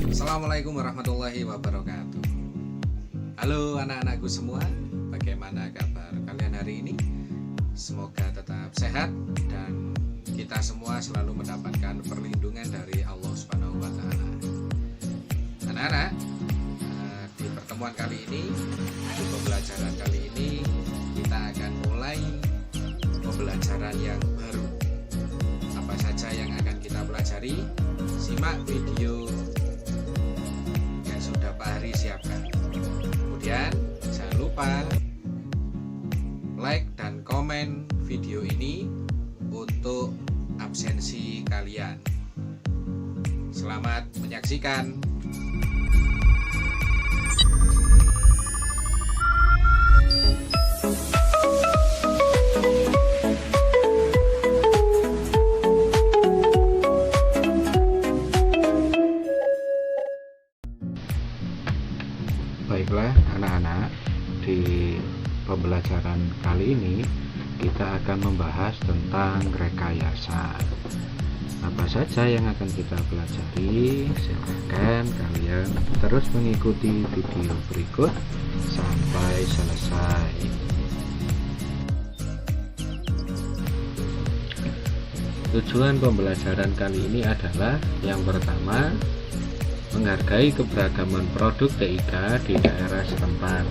Assalamualaikum warahmatullahi wabarakatuh. Halo anak-anakku semua, bagaimana kabar kalian hari ini? Semoga tetap sehat dan kita semua selalu mendapatkan perlindungan dari Allah Subhanahu wa Ta'ala. Anak-anak, di pertemuan kali ini, di pembelajaran kali ini, kita akan mulai pembelajaran yang baru. Apa saja yang akan kita pelajari? Simak video yang sudah Pak Hari siapkan. Kemudian jangan lupa like dan komen video ini untuk absensi kalian. Selamat menyaksikan. Baiklah anak-anak, di pembelajaran kali ini kita akan membahas tentang rekayasa. Apa saja yang akan kita pelajari? Silakan kalian terus mengikuti video berikut sampai selesai. Tujuan pembelajaran kali ini adalah yang pertama, menghargai keberagaman produk TIK di daerah setempat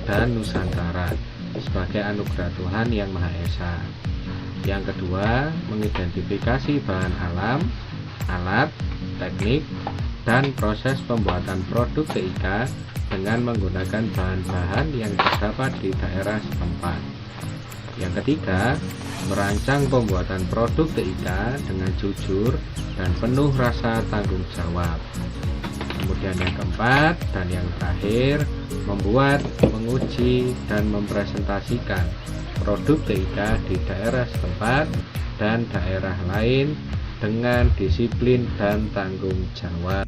dan Nusantara sebagai anugerah Tuhan Yang Maha Esa. Yang kedua, mengidentifikasi bahan alam, alat, teknik, dan proses pembuatan produk TIK dengan menggunakan bahan-bahan yang terdapat di daerah setempat. Yang ketiga, merancang pembuatan produk TIK dengan jujur dan penuh rasa tanggung jawab. Kemudian yang keempat dan yang terakhir, membuat, menguji, dan mempresentasikan produk TIK di daerah setempat dan daerah lain dengan disiplin dan tanggung jawab.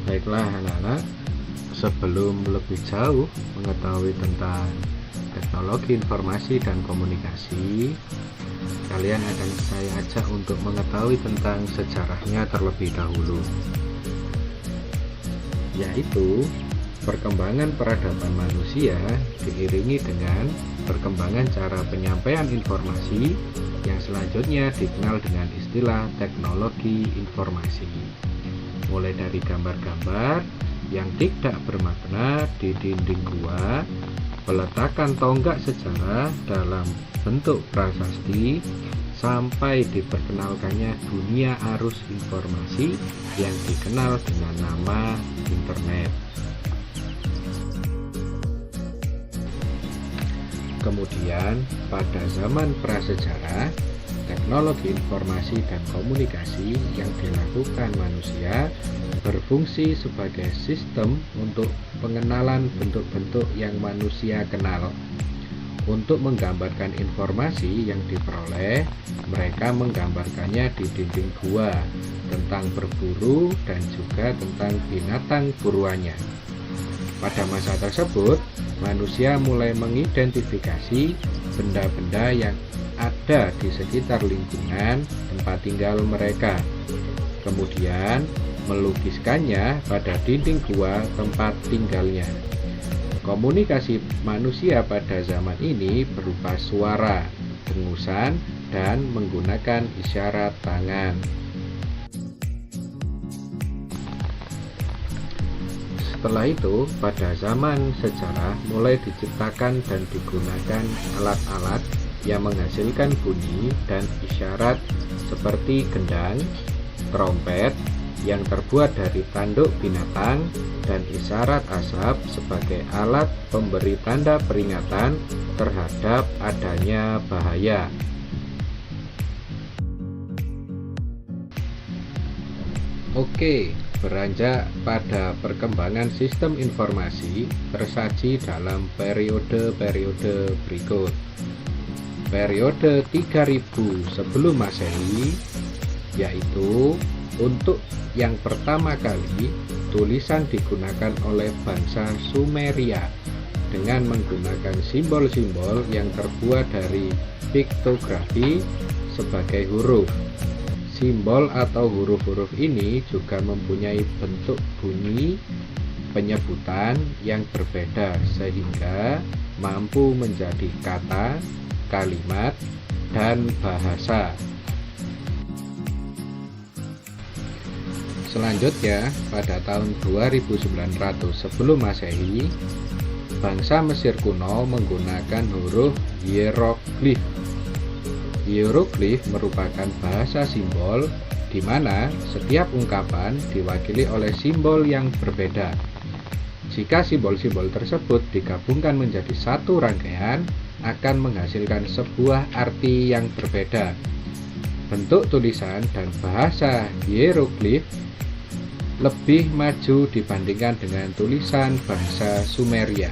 Baiklah anak-anak, sebelum lebih jauh mengetahui tentang teknologi informasi dan komunikasi, kalian akan saya ajak untuk mengetahui tentang sejarahnya terlebih dahulu, yaitu perkembangan peradaban manusia diiringi dengan perkembangan cara penyampaian informasi yang selanjutnya dikenal dengan istilah teknologi informasi. Mulai dari gambar-gambar yang tidak bermakna di dinding gua, peletakan tonggak sejarah dalam bentuk prasasti, sampai diperkenalkannya dunia arus informasi yang dikenal dengan nama internet. Kemudian pada zaman prasejarah, teknologi informasi dan komunikasi yang dilakukan manusia berfungsi sebagai sistem untuk pengenalan bentuk-bentuk yang manusia kenal. Untuk menggambarkan informasi yang diperoleh, mereka menggambarkannya di dinding gua tentang berburu dan juga tentang binatang buruannya. Pada masa tersebut, manusia mulai mengidentifikasi benda-benda yang ada di sekitar lingkungan tempat tinggal mereka. Kemudian melukiskannya pada dinding gua tempat tinggalnya. Komunikasi manusia pada zaman ini berupa suara, dengusan, dan menggunakan isyarat tangan. Setelah itu, pada zaman sejarah mulai diciptakan dan digunakan alat-alat yang menghasilkan bunyi dan isyarat seperti gendang, trompet yang terbuat dari tanduk binatang, dan isyarat asap sebagai alat pemberi tanda peringatan terhadap adanya bahaya. Oke, beranjak pada perkembangan sistem informasi tersaji dalam periode-periode berikut. Periode 3000 sebelum Masehi, yaitu untuk yang pertama kali tulisan digunakan oleh bangsa Sumeria dengan menggunakan simbol-simbol yang terbuat dari piktografi sebagai huruf. Simbol atau huruf-huruf ini juga mempunyai bentuk bunyi penyebutan yang berbeda sehingga mampu menjadi kata, kalimat, dan bahasa. Selanjutnya, pada tahun 2900 sebelum Masehi, bangsa Mesir kuno menggunakan huruf hieroglif. Hieroglif merupakan bahasa simbol di mana setiap ungkapan diwakili oleh simbol yang berbeda. Jika simbol-simbol tersebut digabungkan menjadi satu rangkaian, akan menghasilkan sebuah arti yang berbeda. Bentuk tulisan dan bahasa hieroglif lebih maju dibandingkan dengan tulisan bahasa Sumeria.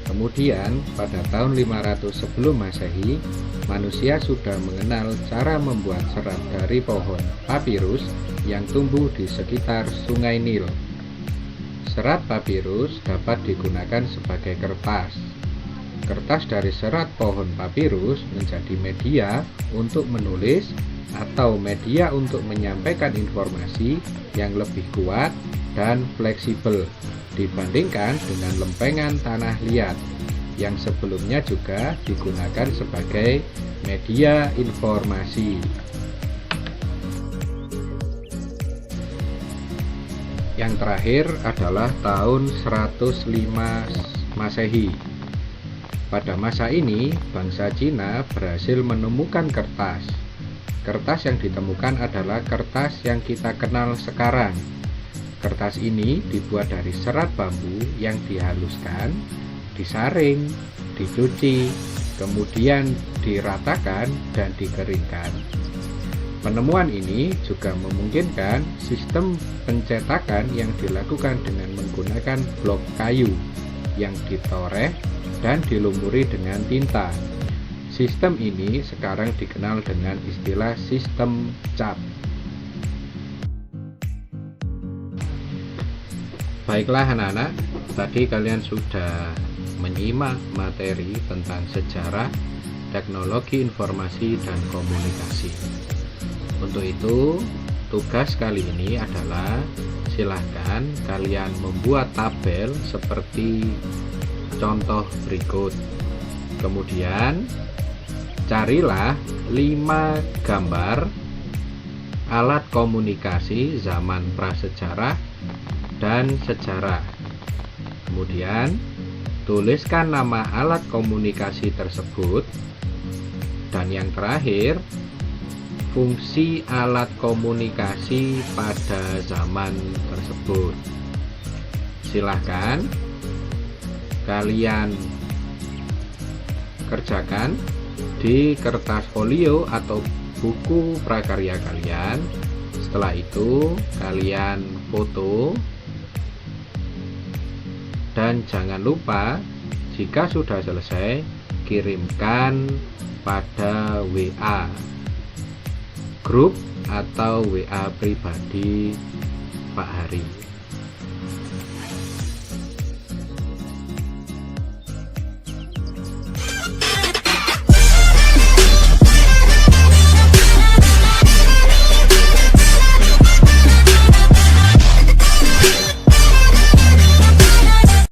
Kemudian, pada tahun 500 sebelum Masehi, manusia sudah mengenal cara membuat serat dari pohon papirus yang tumbuh di sekitar Sungai Nil. Serat papirus dapat digunakan sebagai kertas. Kertas dari serat pohon papirus menjadi media untuk menulis atau media untuk menyampaikan informasi yang lebih kuat dan fleksibel dibandingkan dengan lempengan tanah liat yang sebelumnya juga digunakan sebagai media informasi. Yang terakhir adalah tahun 105 Masehi. Pada masa ini, bangsa Cina berhasil menemukan kertas. Kertas yang ditemukan adalah kertas yang kita kenal sekarang. Kertas ini dibuat dari serat bambu yang dihaluskan, disaring, dicuci, kemudian diratakan dan dikeringkan. Penemuan ini juga memungkinkan sistem pencetakan yang dilakukan dengan menggunakan blok kayu yang ditoreh dan dilumuri dengan tinta. Sistem ini sekarang dikenal dengan istilah sistem cap. Baiklah anak-anak, tadi kalian sudah menyimak materi tentang sejarah, teknologi informasi, dan komunikasi. Untuk itu, tugas kali ini adalah silahkan kalian membuat tabel seperti contoh berikut. Kemudian, carilah 5 gambar alat komunikasi zaman prasejarah dan sejarah. Kemudian tuliskan nama alat komunikasi tersebut. Dan yang terakhir, fungsi alat komunikasi pada zaman tersebut. Silahkan kalian kerjakan di kertas folio atau buku prakarya kalian. Setelah itu kalian foto. Dan jangan lupa, jika sudah selesai, kirimkan pada WA grup atau WA pribadi Pak Hari.